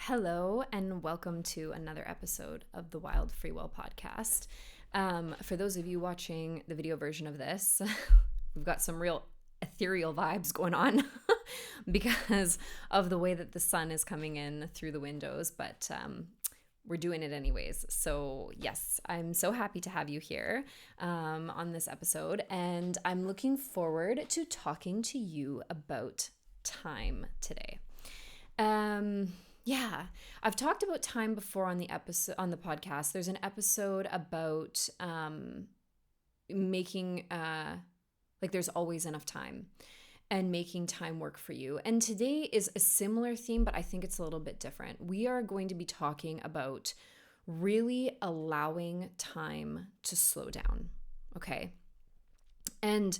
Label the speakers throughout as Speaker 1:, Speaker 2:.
Speaker 1: Hello, and welcome to another episode of the Wild Free Will podcast. For those of you watching the video version of this, we've got some real ethereal vibes going on because of the way that the sun is coming in through the windows, but we're doing it anyways. So, yes, I'm so happy to have you here on this episode, and I'm looking forward to talking to you about time today. Yeah, I've talked about time before on the podcast. There's an episode about making like there's always enough time and making time work for you. And today is a similar theme, but I think it's a little bit different. We are going to be talking about really allowing time to slow down. Okay. And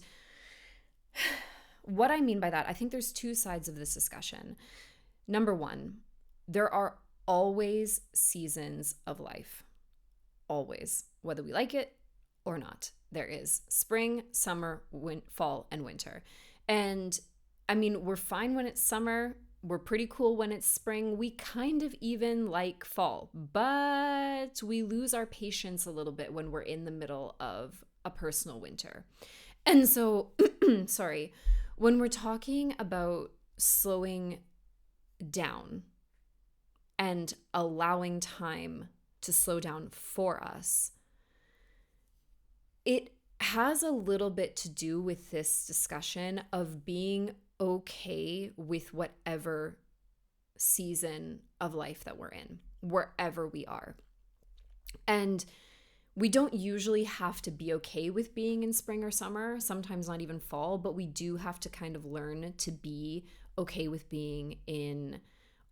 Speaker 1: what I mean by that, I think there's two sides of this discussion. Number one, there are always seasons of life. Always, whether we like it or not. There is spring, summer, fall, and winter. And I mean, we're fine when it's summer. We're pretty cool when it's spring. We kind of even like fall, but we lose our patience a little bit when we're in the middle of a personal winter. And so, sorry, when we're talking about slowing down and allowing time to slow down for us, it has a little bit to do with this discussion of being okay with whatever season of life that we're in, wherever we are. And we don't usually have to be okay with being in spring or summer, sometimes not even fall, but we do have to kind of learn to be okay with being in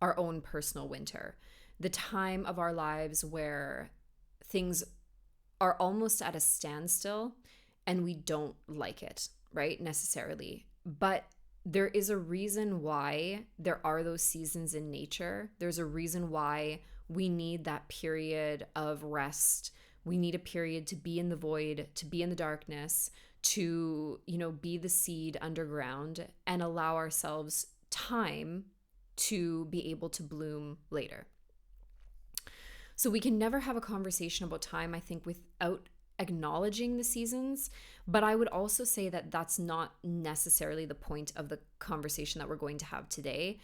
Speaker 1: our own personal winter, the time of our lives where things are almost at a standstill and we don't like it, right? Necessarily. But there is a reason why there are those seasons in nature. There's a reason why we need that period of rest. We need a period to be in the void, to be in the darkness, to, be the seed underground and allow ourselves time to be able to bloom later. So we can never have a conversation about time, I think, without acknowledging the seasons. But I would also say that that's not necessarily the point of the conversation that we're going to have today.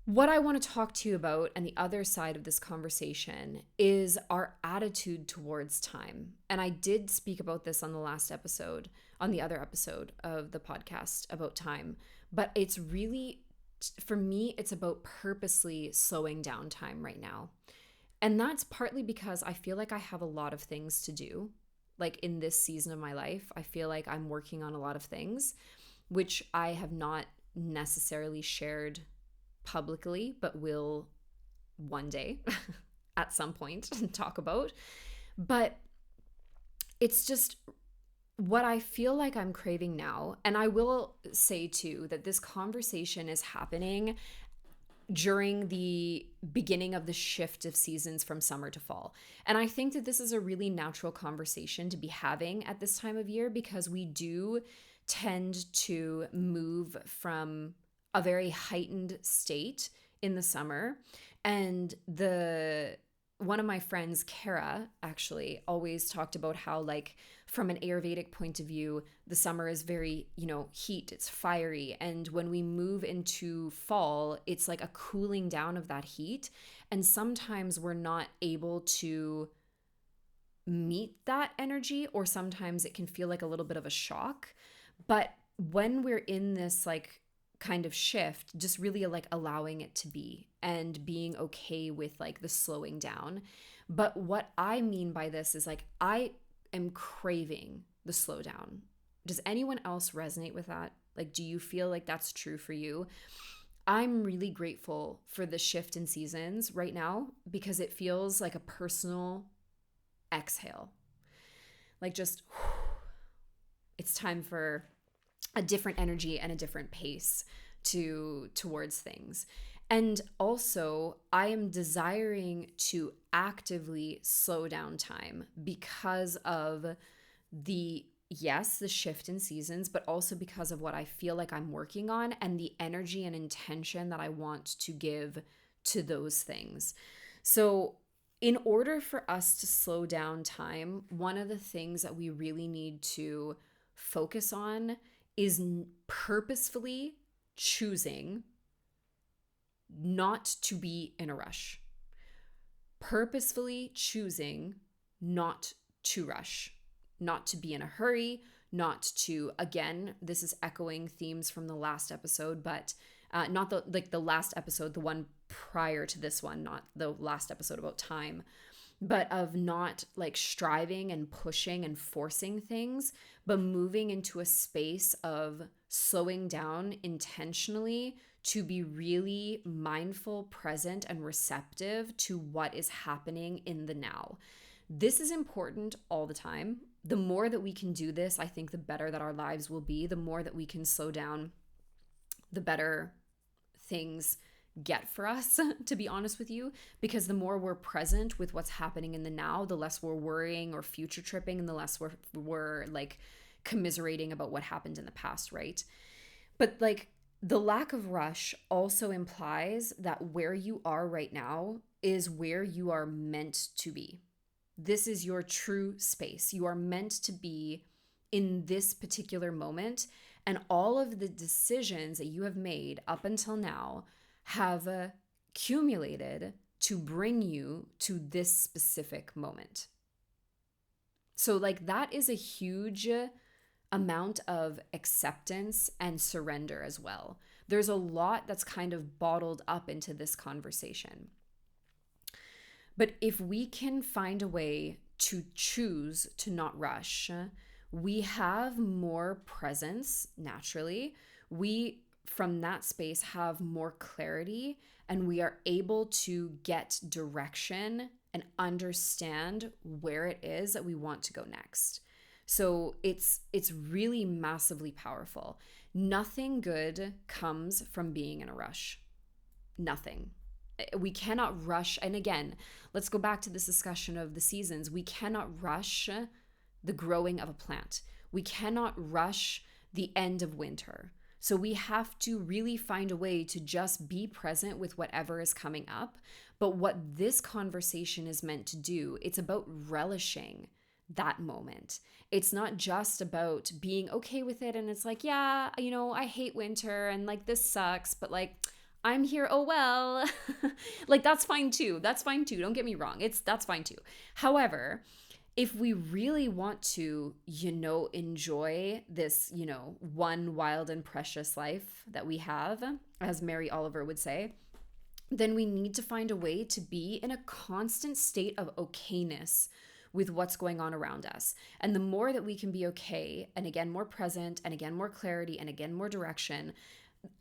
Speaker 1: What I want to talk to you about, and the other side of this conversation, is our attitude towards time. And I did speak about this on the other episode of the podcast about time. But it's really, for me, it's about purposely slowing down time right now. And that's partly because I feel like I have a lot of things to do. Like in this season of my life, I feel like I'm working on a lot of things, which I have not necessarily shared publicly, but will one day at some point talk about. But it's just what I feel like I'm craving now. And I will say too that this conversation is happening during the beginning of the shift of seasons from summer to fall. And I think that this is a really natural conversation to be having at this time of year because we do tend to move from a very heightened state in the summer. And one of my friends, Kara, actually always talked about how, like, from an Ayurvedic point of view, the summer is very, heat, it's fiery. And when we move into fall, it's like a cooling down of that heat. And sometimes we're not able to meet that energy, or sometimes it can feel like a little bit of a shock. But when we're in this, like, kind of shift, just really like allowing it to be and being okay with like the slowing down. But what I mean by this is like I am craving the slowdown. Does anyone else resonate with that? Like, do you feel like that's true for you? I'm really grateful for the shift in seasons right now because it feels like a personal exhale. Like just it's time for a different energy and a different pace towards things. And also, I am desiring to actively slow down time because of the shift in seasons, but also because of what I feel like I'm working on and the energy and intention that I want to give to those things. So, in order for us to slow down time, one of the things that we really need to focus on is purposefully choosing not to be in a rush. Purposefully choosing not to rush, not to be in a hurry, not to, again, this is echoing themes from the last episode, but not the last episode, the one prior to this one, not the last episode about time, but of not like striving and pushing and forcing things, but moving into a space of slowing down intentionally to be really mindful, present, and receptive to what is happening in the now. This is important all the time. The more that we can do this, I think the better that our lives will be. The more that we can slow down, the better things get for us, to be honest with you, because the more we're present with what's happening in the now, the less we're worrying or future tripping, and the less we're like commiserating about what happened in the past, right? But like the lack of rush also implies that where you are right now is where you are meant to be. This is your true space. You are meant to be in this particular moment, and all of the decisions that you have made up until now have accumulated to bring you to this specific moment. So like that is a huge amount of acceptance and surrender as well. There's a lot that's kind of bottled up into this conversation. But if we can find a way to choose to not rush, we have more presence naturally. We, from that space, have more clarity, and we are able to get direction and understand where it is that we want to go next. So it's really massively powerful. Nothing good comes from being in a rush. Nothing. We cannot rush. And again, let's go back to this discussion of the seasons. We cannot rush the growing of a plant. We cannot rush the end of winter. So we have to really find a way to just be present with whatever is coming up. But what this conversation is meant to do, it's about relishing that moment. It's not just about being okay with it. And it's like, yeah, I hate winter and like this sucks, but like, I'm here, oh well. Like that's fine too. That's fine too. Don't get me wrong. That's fine too. However, if we really want to, enjoy this, one wild and precious life that we have, as Mary Oliver would say, then we need to find a way to be in a constant state of okayness with what's going on around us. And the more that we can be okay, and again, more present, and again, more clarity, and again, more direction,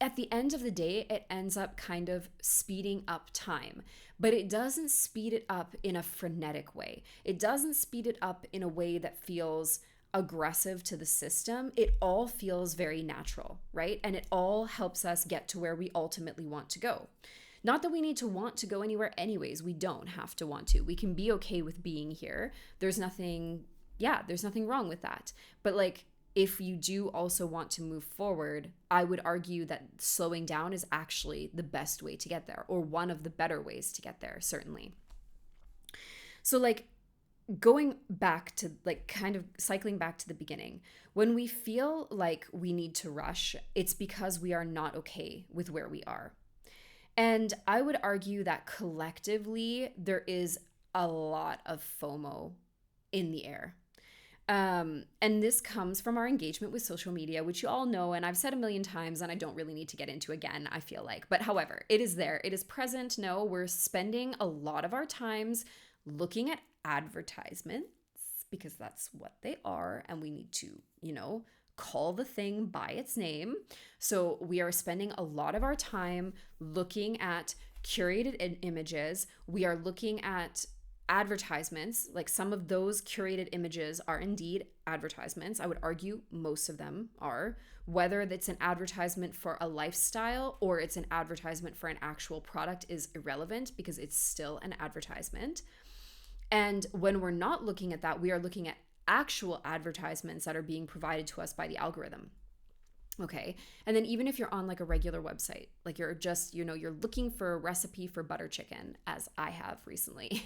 Speaker 1: at the end of the day, it ends up kind of speeding up time, but it doesn't speed it up in a frenetic way. It doesn't speed it up in a way that feels aggressive to the system. It all feels very natural, right? And it all helps us get to where we ultimately want to go. Not that we need to want to go anywhere anyways. We don't have to want to. We can be okay with being here. There's nothing wrong with that. But like, if you do also want to move forward, I would argue that slowing down is actually the best way to get there, or one of the better ways to get there, certainly. So like going back to like kind of cycling back to the beginning, when we feel like we need to rush, it's because we are not okay with where we are. And I would argue that collectively there is a lot of FOMO in the air. And this comes from our engagement with social media, which you all know, and I've said a million times, and I don't really need to get into again, I feel like. But however, it is there. It is present. No, we're spending a lot of our times looking at advertisements because that's what they are, and we need to, call the thing by its name. So we are spending a lot of our time looking at curated images. We are looking at advertisements. Like some of those curated images are indeed advertisements. I would argue most of them are, whether it's an advertisement for a lifestyle or it's an advertisement for an actual product is irrelevant because it's still an advertisement. And when we're not looking at that, we are looking at actual advertisements that are being provided to us by the algorithm. Okay. And then even if you're on like a regular website, like you're just, you're looking for a recipe for butter chicken, as I have recently,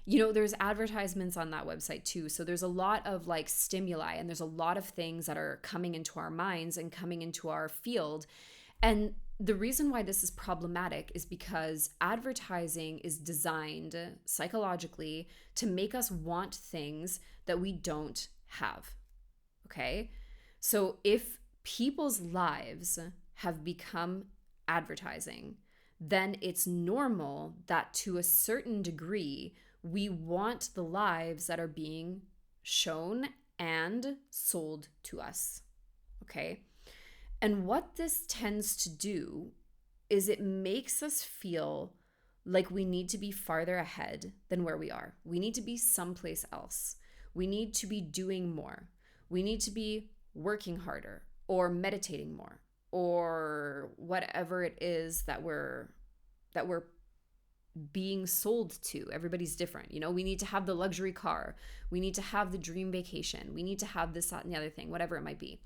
Speaker 1: there's advertisements on that website too. So there's a lot of like stimuli, and there's a lot of things that are coming into our minds and coming into our field. And the reason why this is problematic is because advertising is designed psychologically to make us want things that we don't have. Okay. So if people's lives have become advertising, then it's normal that to a certain degree, we want the lives that are being shown and sold to us. Okay. And what this tends to do is it makes us feel like we need to be farther ahead than where we are. We need to be someplace else. We need to be doing more. We need to be working harder or meditating more or whatever it is that we're being sold to. Everybody's different. We need to have the luxury car. We need to have the dream vacation. We need to have this, that, and the other thing, whatever it might be.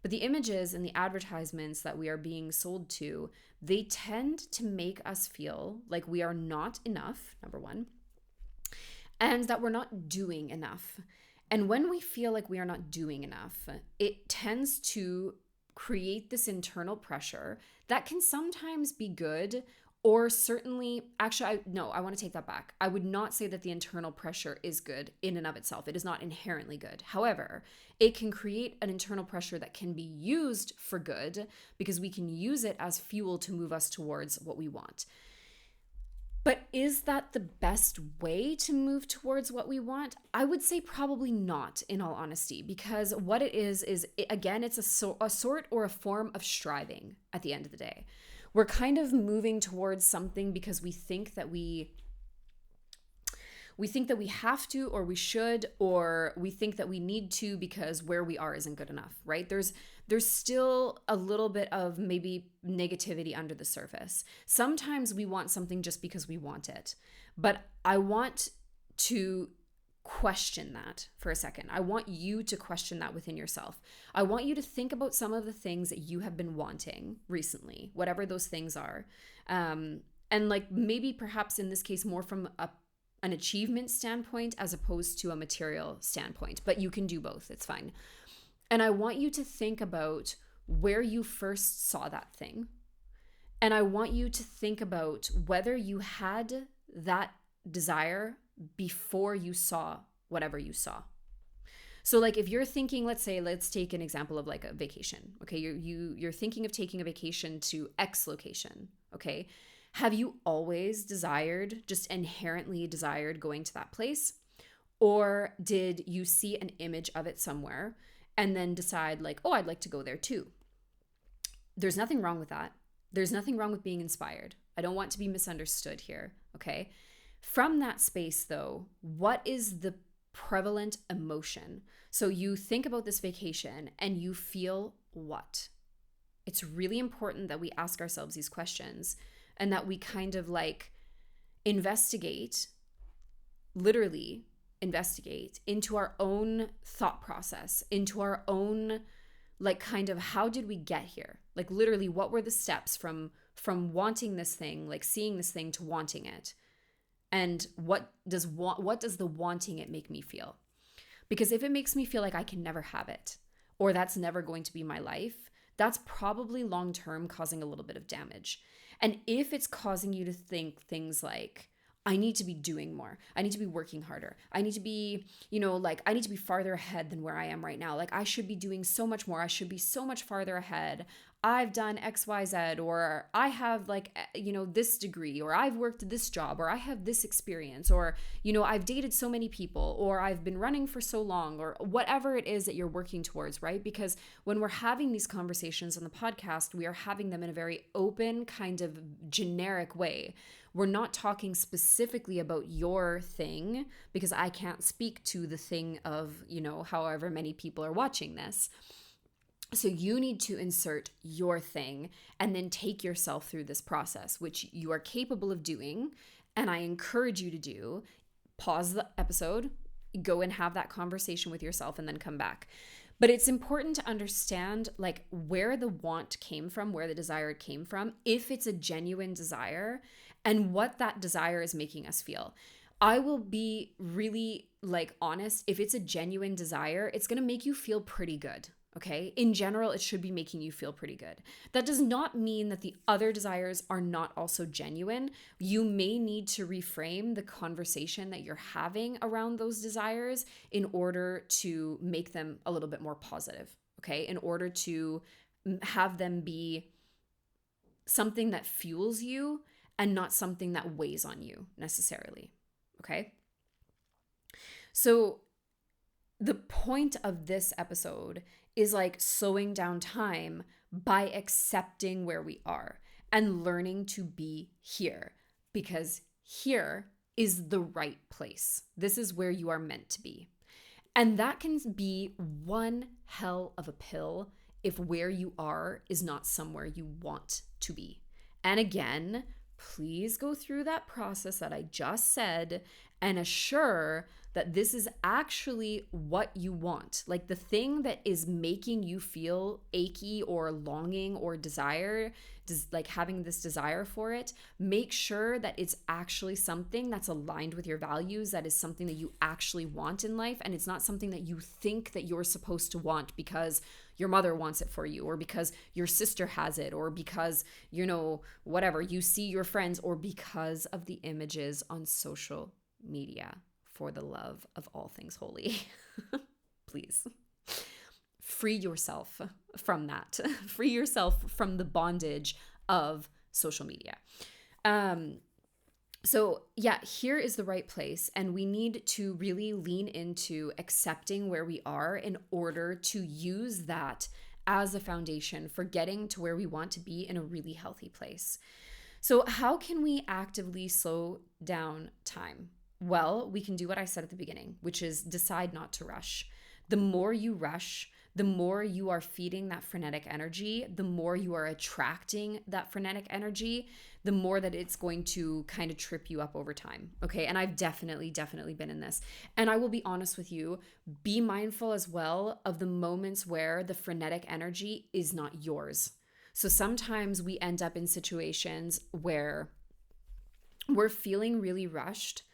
Speaker 1: But the images and the advertisements that we are being sold to, they tend to make us feel like we are not enough, number one, and that we're not doing enough. And when we feel like we are not doing enough, it tends to create this internal pressure that can sometimes be good, or certainly, actually, I want to take that back. I would not say that the internal pressure is good in and of itself. It is not inherently good. However, it can create an internal pressure that can be used for good because we can use it as fuel to move us towards what we want. But is that the best way to move towards what we want? I would say probably not, in all honesty, because what it is again, it's a sort or a form of striving at the end of the day. We're kind of moving towards something because we think that we have to, or we should, or we think that we need to because where we are isn't good enough, right? There's still a little bit of maybe negativity under the surface. Sometimes we want something just because we want it. But I want to question that for a second. I want you to question that within yourself. I want you to think about some of the things that you have been wanting recently, whatever those things are. And like maybe perhaps in this case more from an achievement standpoint as opposed to a material standpoint, but you can do both. It's fine. And I want you to think about where you first saw that thing. And I want you to think about whether you had that desire before you saw whatever you saw. So like if you're thinking, let's take an example of like a vacation. Okay, you're thinking of taking a vacation to X location. Okay, have you always just inherently desired going to that place? Or did you see an image of it somewhere and then decide like, oh, I'd like to go there too? There's nothing wrong with that. There's nothing wrong with being inspired. I don't want to be misunderstood here, okay? From that space though, what is the prevalent emotion? So you think about this vacation and you feel what? It's really important that we ask ourselves these questions and that we kind of like literally investigate into our own thought process, into our own like kind of how did we get here? Like literally what were the steps from wanting this thing, like seeing this thing to wanting it? And what does the wanting it make me feel? Because if it makes me feel like I can never have it, or that's never going to be my life, that's probably long-term causing a little bit of damage. And if it's causing you to think things like, I need to be doing more. I need to be working harder. I need to be, I need to be farther ahead than where I am right now. Like I should be doing so much more. I should be so much farther ahead. I've done X, Y, Z, or I have this degree, or I've worked this job, or I have this experience, or, I've dated so many people, or I've been running for so long, or whatever it is that you're working towards, right? Because when we're having these conversations on the podcast, we are having them in a very open, kind of generic way. We're not talking specifically about your thing because I can't speak to the thing of, however many people are watching this. So you need to insert your thing and then take yourself through this process, which you are capable of doing. And I encourage you to do. Pause the episode, go and have that conversation with yourself and then come back. But it's important to understand like where the want came from, where the desire came from, if it's a genuine desire and what that desire is making us feel. I will be really like honest, if it's a genuine desire, it's going to make you feel pretty good. Okay. In general, it should be making you feel pretty good. That does not mean that the other desires are not also genuine. You may need to reframe the conversation that you're having around those desires in order to make them a little bit more positive. Okay. In order to have them be something that fuels you and not something that weighs on you necessarily. Okay. So the point of this episode is like slowing down time by accepting where we are and learning to be here, because here is the right place. This is where you are meant to be. And that can be one hell of a pill if where you are is not somewhere you want to be. And again, please go through that process that I just said and assure that this is actually what you want. Like the thing that is making you feel achy or longing or desire, like having this desire for it, make sure that it's actually something that's aligned with your values, that is something that you actually want in life, and it's not something that you think that you're supposed to want because your mother wants it for you, or because your sister has it, or because, whatever, you see your friends, or because of the images on social media. For the love of all things holy. Please. Free yourself from that. Free yourself from the bondage of social media. So yeah, here is the right place. And we need to really lean into accepting where we are in order to use that as a foundation for getting to where we want to be in a really healthy place. So how can we actively slow down time? Well, we can do what I said at the beginning, which is decide not to rush. The more you rush, the more you are feeding that frenetic energy, the more you are attracting that frenetic energy, the more that it's going to kind of trip you up over time. Okay. And I've definitely been in this. And I will be honest with you, be mindful as well of the moments where the frenetic energy is not yours. So sometimes we end up in situations where we're feeling really rushed.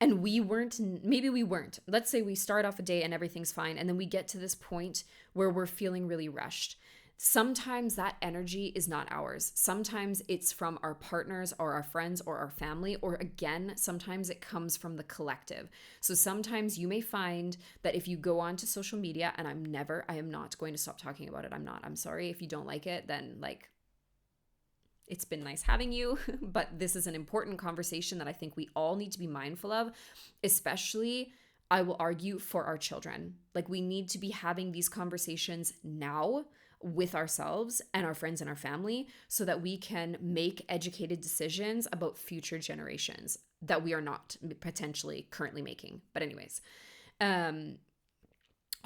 Speaker 1: And maybe we weren't. Let's say we start off a day and everything's fine. And then we get to this point where we're feeling really rushed. Sometimes that energy is not ours. Sometimes it's from our partners or our friends or our family. Or again, sometimes it comes from the collective. So sometimes you may find that if you go onto social media, and I am not going to stop talking about it. I'm sorry. If you don't like it, then it's been nice having you, but this is an important conversation that I think we all need to be mindful of, especially, I will argue, for our children. Like we need to be having these conversations now with ourselves and our friends and our family so that we can make educated decisions about future generations that we are not potentially currently making. But anyways,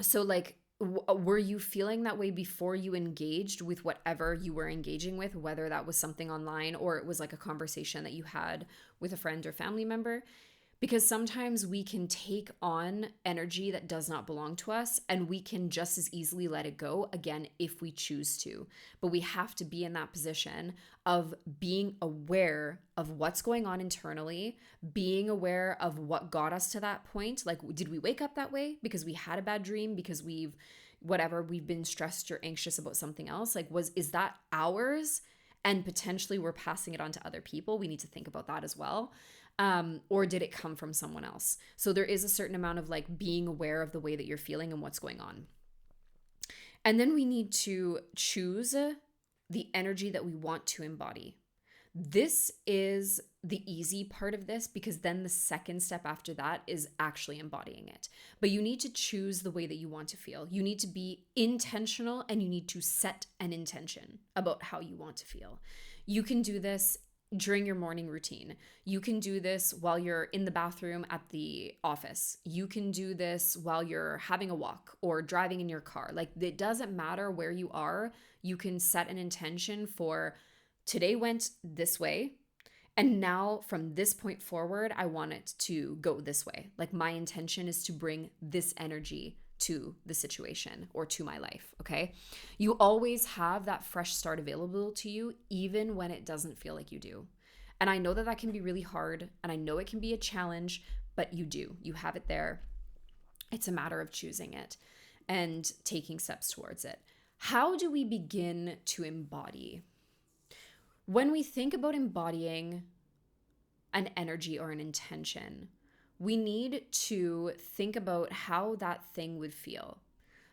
Speaker 1: so were you feeling that way before you engaged with whatever you were engaging with, whether that was something online or it was like a conversation that you had with a friend or family member? Because sometimes we can take on energy that does not belong to us and we can just as easily let it go, again, if we choose to. But we have to be in that position of being aware of what's going on internally, being aware of what got us to that point. Like, did we wake up that way because we had a bad dream, because we've been stressed or anxious about something else? Is that ours? And potentially we're passing it on to other people. We need to think about that as well. Or did it come from someone else? So there is a certain amount of being aware of the way that you're feeling and what's going on. And then we need to choose the energy that we want to embody. This is the easy part of this, because then the second step after that is actually embodying it. But you need to choose the way that you want to feel. You need to be intentional and you need to set an intention about how you want to feel. You can do this during your morning routine. You can do this while you're in the bathroom at the office. You can do this while you're having a walk or driving in your car. It doesn't matter where you are. You can set an intention for today went this way, and now from this point forward, I want it to go this way. My intention is to bring this energy to the situation or to my life, okay? You always have that fresh start available to you, even when it doesn't feel like you do. And I know that that can be really hard, and I know it can be a challenge, but you do. You have it there. It's a matter of choosing it and taking steps towards it. How do we begin to embody? When we think about embodying an energy or an intention, we need to think about how that thing would feel.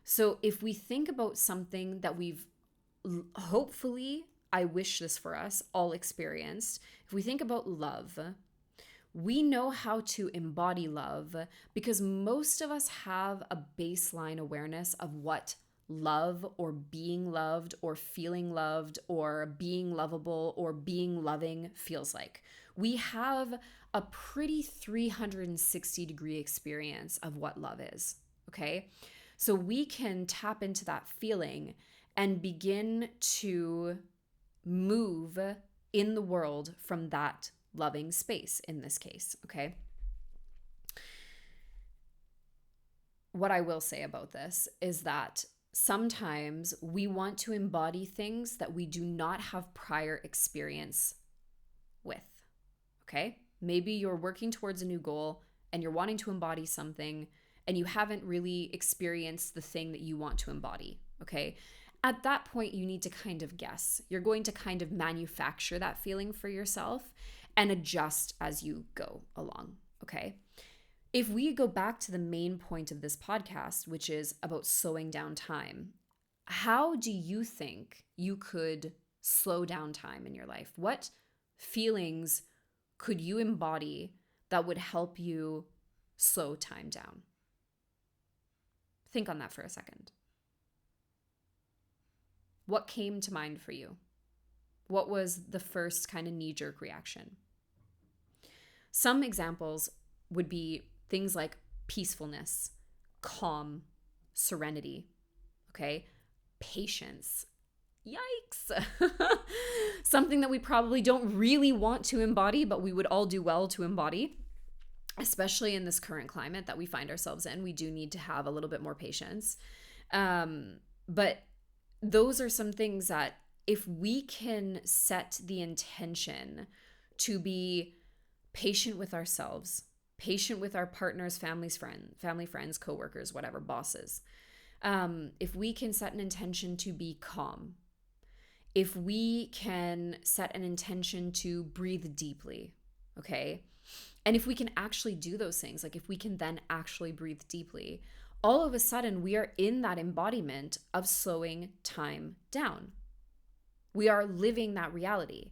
Speaker 1: So if we think about something that we've hopefully, I wish this for us, all experienced, if we think about love, we know how to embody love because most of us have a baseline awareness of what love or being loved or feeling loved or being lovable or being loving feels like. We have a pretty 360-degree experience of what love is, okay? So we can tap into that feeling and begin to move in the world from that loving space in this case, okay? What I will say about this is that sometimes we want to embody things that we do not have prior experience with, okay? Maybe you're working towards a new goal and you're wanting to embody something and you haven't really experienced the thing that you want to embody, okay? At that point, you need to kind of guess. You're going to kind of manufacture that feeling for yourself and adjust as you go along, okay? If we go back to the main point of this podcast, which is about slowing down time, how do you think you could slow down time in your life? What feelings could you embody that would help you slow time down? Think on that for a second. What came to mind for you? What was the first kind of knee-jerk reaction? Some examples would be things like peacefulness, calm, serenity, okay? Patience. Yikes. Something that we probably don't really want to embody, but we would all do well to embody, especially in this current climate that we find ourselves in. We do need to have a little bit more patience. But those are some things that if we can set the intention to be patient with ourselves, patient with our partners, family friends, coworkers, whatever, bosses. If we can set an intention to be calm, if we can set an intention to breathe deeply, okay? And if we can actually do those things, like if we can then actually breathe deeply, all of a sudden we are in that embodiment of slowing time down. We are living that reality.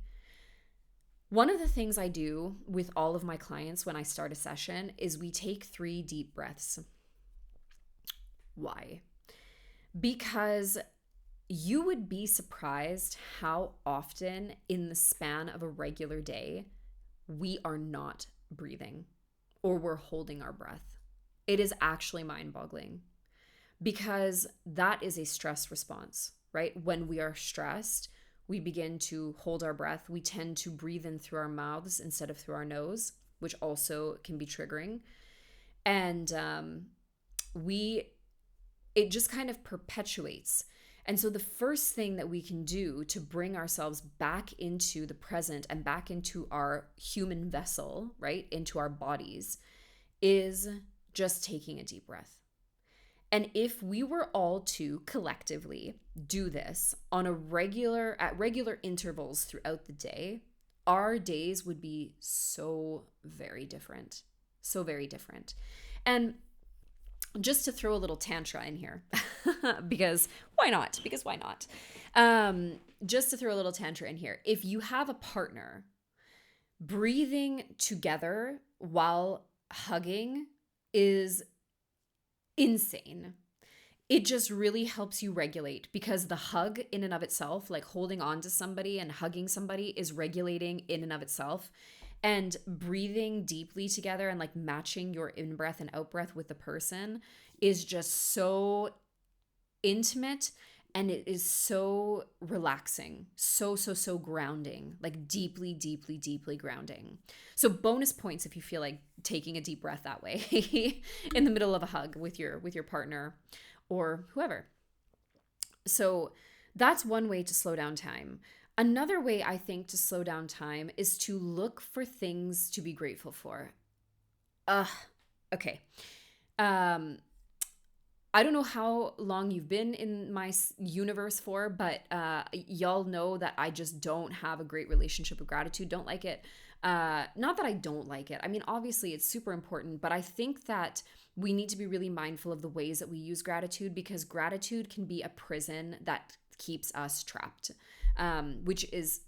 Speaker 1: One of the things I do with all of my clients when I start a session is we take 3 deep breaths. Why? Because you would be surprised how often in the span of a regular day we are not breathing or we're holding our breath. It is actually mind-boggling because that is a stress response, right? When we are stressed, we begin to hold our breath. We tend to breathe in through our mouths instead of through our nose, which also can be triggering. And it just kind of perpetuates. And so the first thing that we can do to bring ourselves back into the present and back into our human vessel, right, into our bodies, is just taking a deep breath. And if we were all to collectively do this at regular intervals throughout the day, our days would be so very different. So very different. And just to throw a little tantra in here, because why not? Just to throw a little tantra in here. If you have a partner, breathing together while hugging is insane. It just really helps you regulate because the hug in and of itself, like holding on to somebody and hugging somebody, is regulating in and of itself. And breathing deeply together and like matching your in-breath and out-breath with the person is just so intimate And it is so relaxing, so grounding, like deeply, deeply, deeply grounding. So bonus points if you feel like taking a deep breath that way in the middle of a hug with your partner or whoever. So that's one way to slow down time. Another way I think to slow down time is to look for things to be grateful for. Uh, okay. Um, I don't know how long you've been in my universe for, but y'all know that I just don't have a great relationship with gratitude. Don't like it. Not that I don't like it. I mean, obviously, it's super important, but I think that we need to be really mindful of the ways that we use gratitude because gratitude can be a prison that keeps us trapped, which is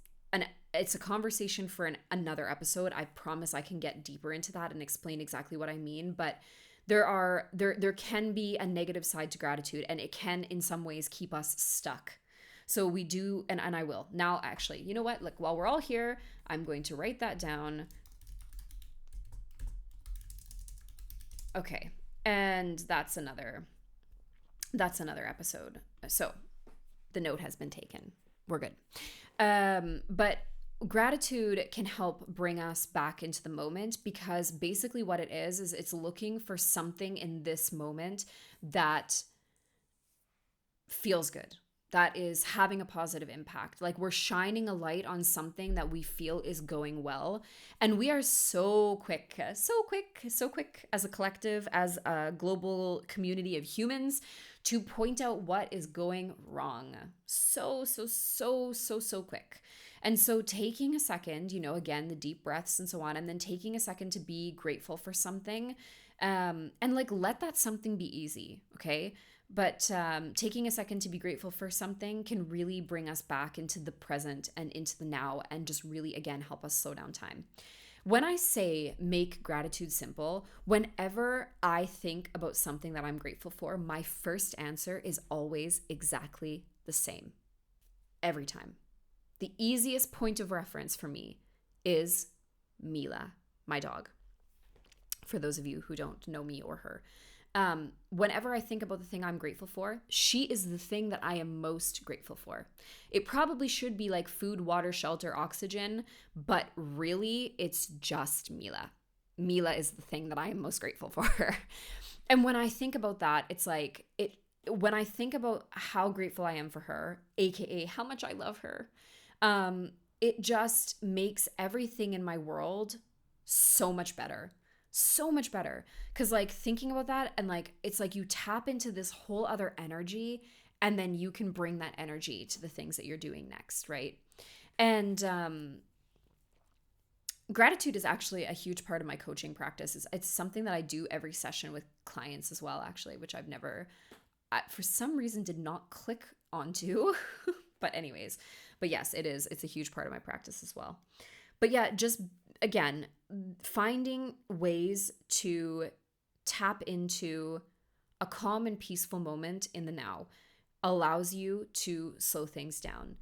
Speaker 1: it's a conversation for another episode. I promise I can get deeper into that and explain exactly what I mean, but there can be a negative side to gratitude and it can in some ways keep us stuck. So we do, and I will now actually, you know what, look, while we're all here, I'm going to write that down. Okay. And that's another episode. So the note has been taken. We're good. But gratitude can help bring us back into the moment because basically what it is it's looking for something in this moment that feels good, that is having a positive impact. Like we're shining a light on something that we feel is going well. And we are so quick as a collective, as a global community of humans to point out what is going wrong. So quick. And so taking a second, again, the deep breaths and so on, and then taking a second to be grateful for something, and like let that something be easy, okay? But taking a second to be grateful for something can really bring us back into the present and into the now and just really, again, help us slow down time. When I say make gratitude simple, whenever I think about something that I'm grateful for, my first answer is always exactly the same. Every time. The easiest point of reference for me is Mila, my dog. For those of you who don't know me or her. Whenever I think about the thing I'm grateful for, she is the thing that I am most grateful for. It probably should be like food, water, shelter, oxygen, but really it's just Mila. Mila is the thing that I am most grateful for. And when I think about that, it's like when I think about how grateful I am for her, aka how much I love her, it just makes everything in my world so much better. So much better. Because like thinking about that and like it's like you tap into this whole other energy and then you can bring that energy to the things that you're doing next, right? And gratitude is actually a huge part of my coaching practice. It's something that I do every session with clients as well, actually, which I've never, for some reason, did not click onto. But anyways, but yes, it is. It's a huge part of my practice as well. But yeah, just again, finding ways to tap into a calm and peaceful moment in the now allows you to slow things down.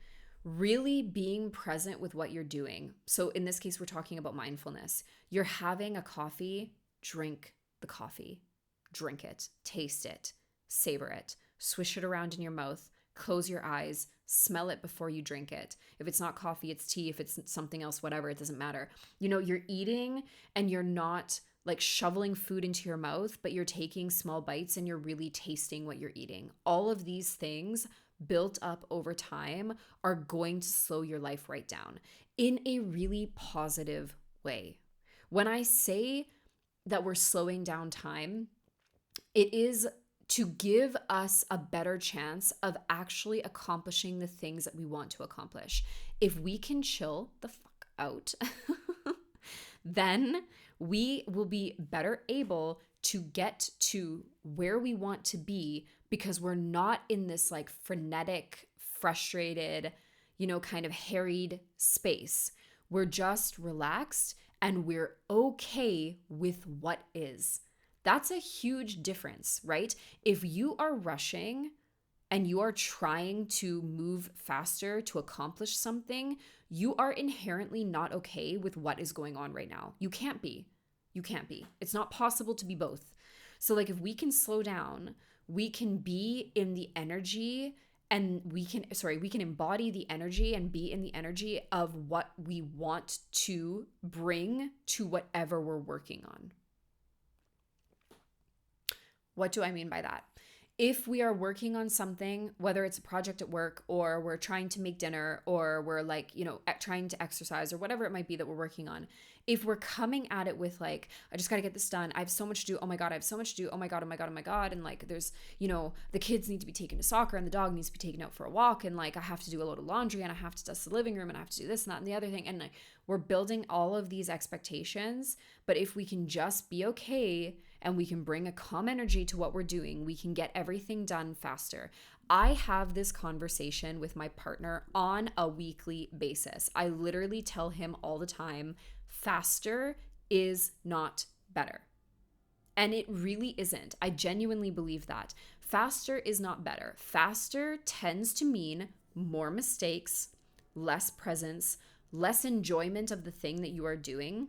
Speaker 1: Really being present with what you're doing. So in this case, we're talking about mindfulness. You're having a coffee, drink the coffee, drink it, taste it, savor it, swish it around in your mouth, close your eyes, smell it before you drink it. If it's not coffee, it's tea. If it's something else, whatever, it doesn't matter. You're eating and you're not like shoveling food into your mouth, but you're taking small bites and you're really tasting what you're eating. All of these things built up over time are going to slow your life right down in a really positive way. When I say that we're slowing down time, it is to give us a better chance of actually accomplishing the things that we want to accomplish. If we can chill the fuck out, then we will be better able to get to where we want to be because we're not in this like frenetic, frustrated, kind of harried space. We're just relaxed and we're okay with what is. That's a huge difference, right? If you are rushing and you are trying to move faster to accomplish something, you are inherently not okay with what is going on right now. You can't be. You can't be. It's not possible to be both. So like if we can slow down, we can be in the energy and we can embody the energy and be in the energy of what we want to bring to whatever we're working on. What do I mean by that? If we are working on something, whether it's a project at work or we're trying to make dinner or we're like, trying to exercise or whatever it might be that we're working on, if we're coming at it with like, I just got to get this done. I have so much to do. Oh my God, I have so much to do. Oh my God, oh my God, oh my God. And like, there's, the kids need to be taken to soccer and the dog needs to be taken out for a walk. And like, I have to do a load of laundry and I have to dust the living room and I have to do this and that and the other thing. And like, we're building all of these expectations. But if we can just be okay and we can bring a calm energy to what we're doing, we can get everything done faster. I have this conversation with my partner on a weekly basis. I literally tell him all the time, faster is not better. And it really isn't. I genuinely believe that. Faster is not better. Faster tends to mean more mistakes, less presence, less enjoyment of the thing that you are doing,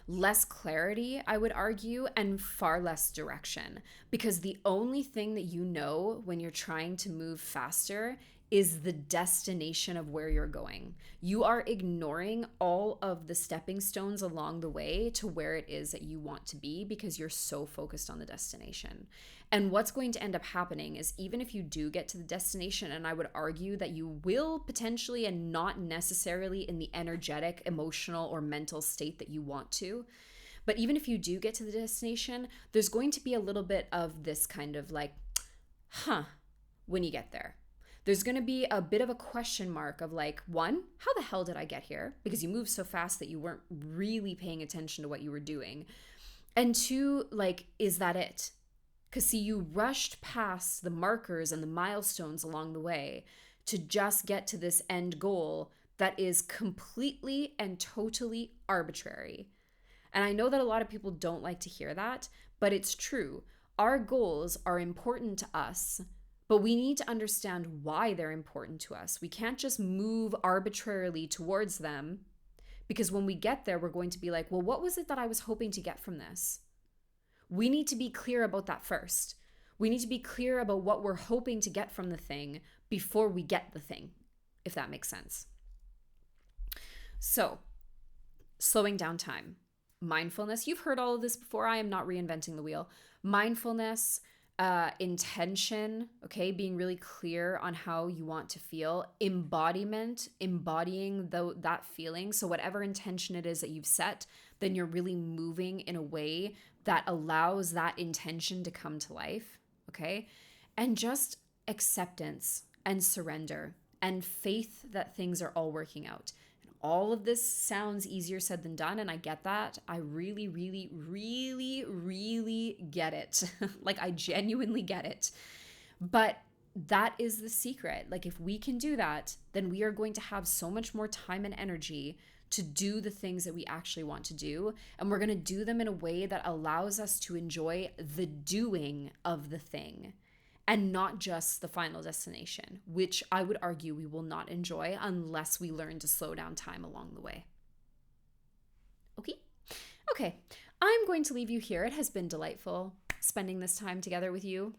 Speaker 1: less clarity, I would argue, and far less direction. Because the only thing that you know when you're trying to move faster is the destination of where you're going. You are ignoring all of the stepping stones along the way to where it is that you want to be because you're so focused on the destination. And what's going to end up happening is even if you do get to the destination, and I would argue that you will potentially and not necessarily in the energetic, emotional, or mental state that you want to, but even if you do get to the destination, there's going to be a little bit of this kind of like, when you get there. There's going to be a bit of a question mark of like, one, how the hell did I get here? Because you moved so fast that you weren't really paying attention to what you were doing. And two, like, is that it? Because see, you rushed past the markers and the milestones along the way to just get to this end goal that is completely and totally arbitrary. And I know that a lot of people don't like to hear that, but it's true. Our goals are important to us, but we need to understand why they're important to us. We can't just move arbitrarily towards them, because when we get there, we're going to be like, well, what was it that I was hoping to get from this? We need to be clear about that first. We need to be clear about what we're hoping to get from the thing before we get the thing, if that makes sense. So, slowing down time. Mindfulness. You've heard all of this before. I am not reinventing the wheel. Mindfulness, intention, okay, being really clear on how you want to feel, embodiment, embodying that feeling. So whatever intention it is that you've set, then you're really moving in a way that allows that intention to come to life, okay? And just acceptance and surrender and faith that things are all working out. All of this sounds easier said than done, and I get that. I really, really, really, really get it. Like, I genuinely get it. But that is the secret. Like, if we can do that, then we are going to have so much more time and energy to do the things that we actually want to do. And we're going to do them in a way that allows us to enjoy the doing of the thing, and not just the final destination, which I would argue we will not enjoy unless we learn to slow down time along the way. Okay, I'm going to leave you here. It has been delightful spending this time together with you,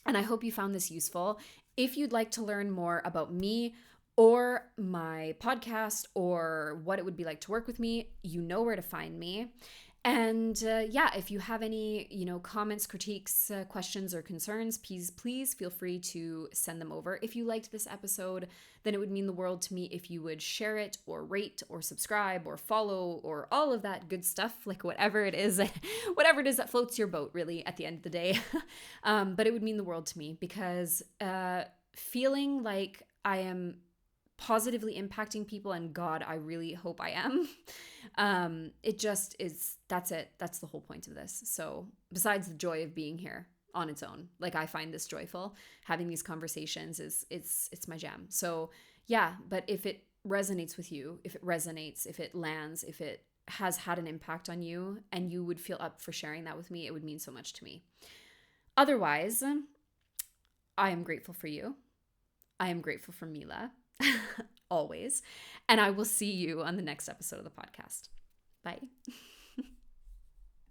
Speaker 1: and I hope you found this useful. If you'd like to learn more about me or my podcast or what it would be like to work with me, you know where to find me. And if you have any, comments, critiques, questions, or concerns, please feel free to send them over. If you liked this episode, then it would mean the world to me if you would share it or rate or subscribe or follow or all of that good stuff, like whatever it is that floats your boat, really, at the end of the day. But it would mean the world to me because feeling like I am positively impacting people, and God, I really hope I am. It just is, that's it. That's the whole point of this. So besides the joy of being here on its own, like I find this joyful. Having these conversations it's my jam. So yeah, but if it resonates with you, if it lands, if it has had an impact on you and you would feel up for sharing that with me, it would mean so much to me. Otherwise, I am grateful for you. I am grateful for Mila. Always. And I will see you on the next episode of the podcast. Bye.